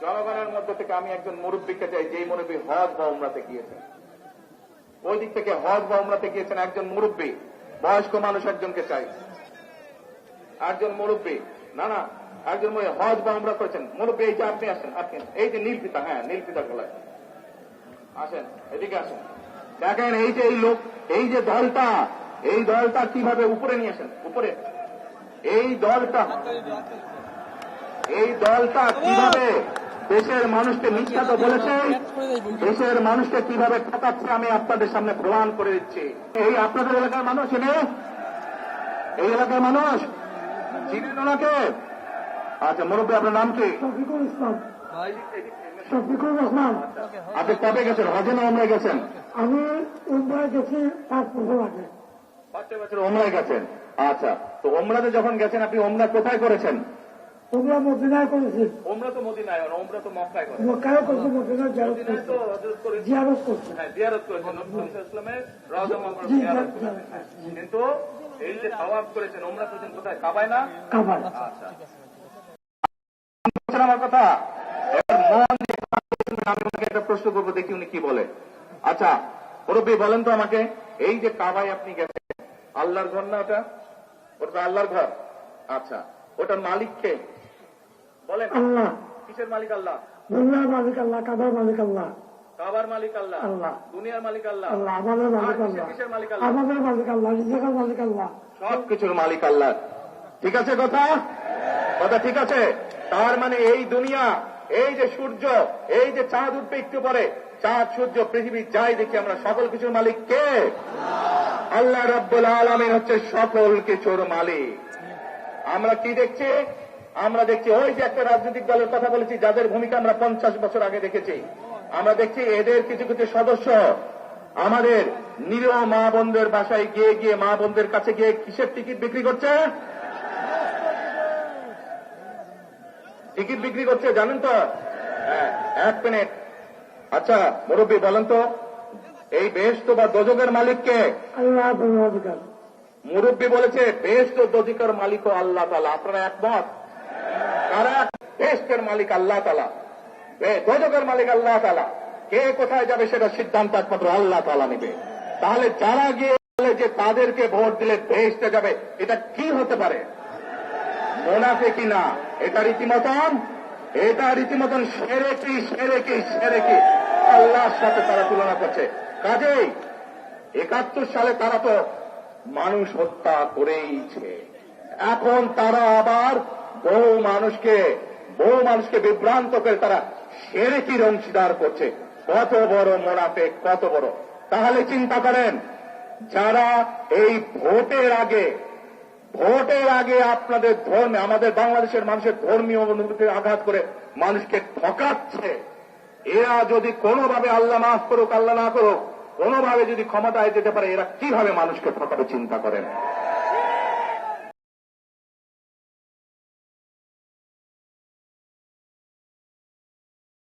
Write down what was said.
জনগণের মধ্যে থেকে আমি একজন মুরব্বীকে চাই, যেই মুরব্বী হজ বা উমরাতে গিয়েছেন। ওই দিক থেকে হজ বা উমরাতে গিয়েছেন একজন মুরব্বী, বয়স্ক মানুষ একজনকে চাই, একজন মুরব্বী। না না, একজন হজ বা উমরা করেছেন মুরব্বী। এই যে আপনি আসেন, আপনি এই যে নীলফিতা, হ্যাঁ নীলফিতা গলায় আসেন, এদিকে আসেন। দেখেন এই যে এই লোক, এই যে দলটা, এই দলটা কিভাবে উপরে নিয়ে আসেন, উপরে এই দলটা কিভাবে দেশের মানুষকে মিথ্যা তো বলেছে, দেশের মানুষকে কিভাবে ঠকাচ্ছে আমি আপনাদের সামনে প্রমাণ করে দিচ্ছি। এই আপনাদের এলাকার মানুষ, এই এলাকার মানুষ চিনেন ওনাকে? আচ্ছা মুরব্বী, আপনার নাম কি? শফিকুল ইসলাম। শফিকুল ইসলাম। আপনি কবে গেছেন হজে না উমরায় গেছেন? আমি উমরায় গেছি 5 বছর আগে। 5 বছর উমরায় গেছেন। আচ্ছা, তো উমরাতে যখন গেছেন আপনি উমরা কোথায় করেছেন? উমরা মদিনায় করেছি। উমরা তো মদিনায়, উমরা তো মক্কায় করেন। মক্কায় করছি, মদিনায় জিয়ারত করছি। হ্যাঁ, জিয়ারত করেছেন, নবী সাল্লাল্লাহু আলাইহি ওয়াসাল্লামের রওজা মুবারক জিয়ারত করেছেন। কিন্তু এই যে তাওয়াফ করেছেন, উমরা করেছেন কোথায়? কাবায় না? কাবায়। আচ্ছা, আমার কথা এবার মন দিয়ে আমি ওনাকে একটা প্রশ্ন করবো, দেখি উনি কি বলে। আচ্ছা মুরব্বী বলেন তো আমাকে, এই যে কাবায় আপনি গেছেন, আল্লাহর ঘর না ওটা? ওটা আল্লাহর ঘর। আচ্ছা, ওটার মালিক কে বলেন? আল্লাহ। কিসের মালিক? আল্লাহ। দুনিয়ার মালিক আল্লাহ, কাবার মালিক আল্লাহ। কাবার মালিক আল্লাহ, আল্লাহ। দুনিয়ার মালিক আল্লাহ, আল্লাহ। আমাদের মালিক আল্লাহ। কিসের মালিক? আল্লাহ। আমাদের মালিক আল্লাহ, রিজিকের মালিক আল্লাহ, সবকিছুর মালিক আল্লাহ। ঠিক আছে কথা? কথা ঠিক আছে? তার মানে এই দুনিয়া, এই যে সূর্য, এই যে চাঁদ উঠবে একটু পরে, চাঁদ সূর্য পৃথিবী যাই দেখি আমরা, সকল কিছুর মালিক কে? আল্লাহ রাব্বুল আলামিন হচ্ছে সকল কিছুর মালিক। আমরা কি দেখছি? আমরা দেখছি ওই যে একটা রাজনৈতিক দলের কথা বলেছি, যাদের ভূমিকা আমরা 50 বছর আগে দেখেছি। আমরা দেখছি এদের কিছু কিছু সদস্য আমাদের নিরীহ মা বোনদের বাসায় গিয়ে গিয়ে, মা বোনদের কাছে গিয়ে কিসের টিকিট বিক্রি করছে? টিকিট বিক্রি করছে, জানেন তো? হ্যাঁ, 1 মিনিট। আচ্ছা মুরব্বী বলেন তো, এই বেহেশত বা দোজখের মালিক কে? আল্লাহ। মুরব্বী বলেছে বেহেশত ও দোজখের মালিক আল্লাহ তাআলা। আপনারা একমত? কারা? বেহেশতের মালিক আল্লাহ তাআলা, দোজখের মালিক আল্লাহ তাআলা। কে কোথায় যাবে সেটা সিদ্ধান্ত একমাত্র আল্লাহ তাআলা নেবে। তাহলে যারা গিয়ে বলে যে তাদেরকে ভোট দিলে বেহেশতে যাবে, এটা কি হতে পারে? মুনাফিকি না, এটা রীতিমতন শিরকি আল্লাহর সাথে তারা তুলনা করছে। কাজেই 71 সালে তারা তো মানুষ হত্যা করেইছে, এখন তারা আবার বহু মানুষকে বিভ্রান্ত করে তারা শিরকির অংশীদার করছে। কত বড় মুনাফিক, কত বড়! তাহলে চিন্তা করেন, যারা এই ভোটের আগে আপনাদের ধর্মে, আমাদের বাংলাদেশের মানুষের ধর্মীয় অনুভূতির আঘাত করে মানুষকে ঠকাচ্ছে, এরা যদি কোনোভাবে, আল্লাহ মাফ করুক আল্লাহ না করুক, কোনোভাবে যদি ক্ষমতায় যেতে পারে, এরা কিভাবে মানুষকে ঠকাবে চিন্তা করেন।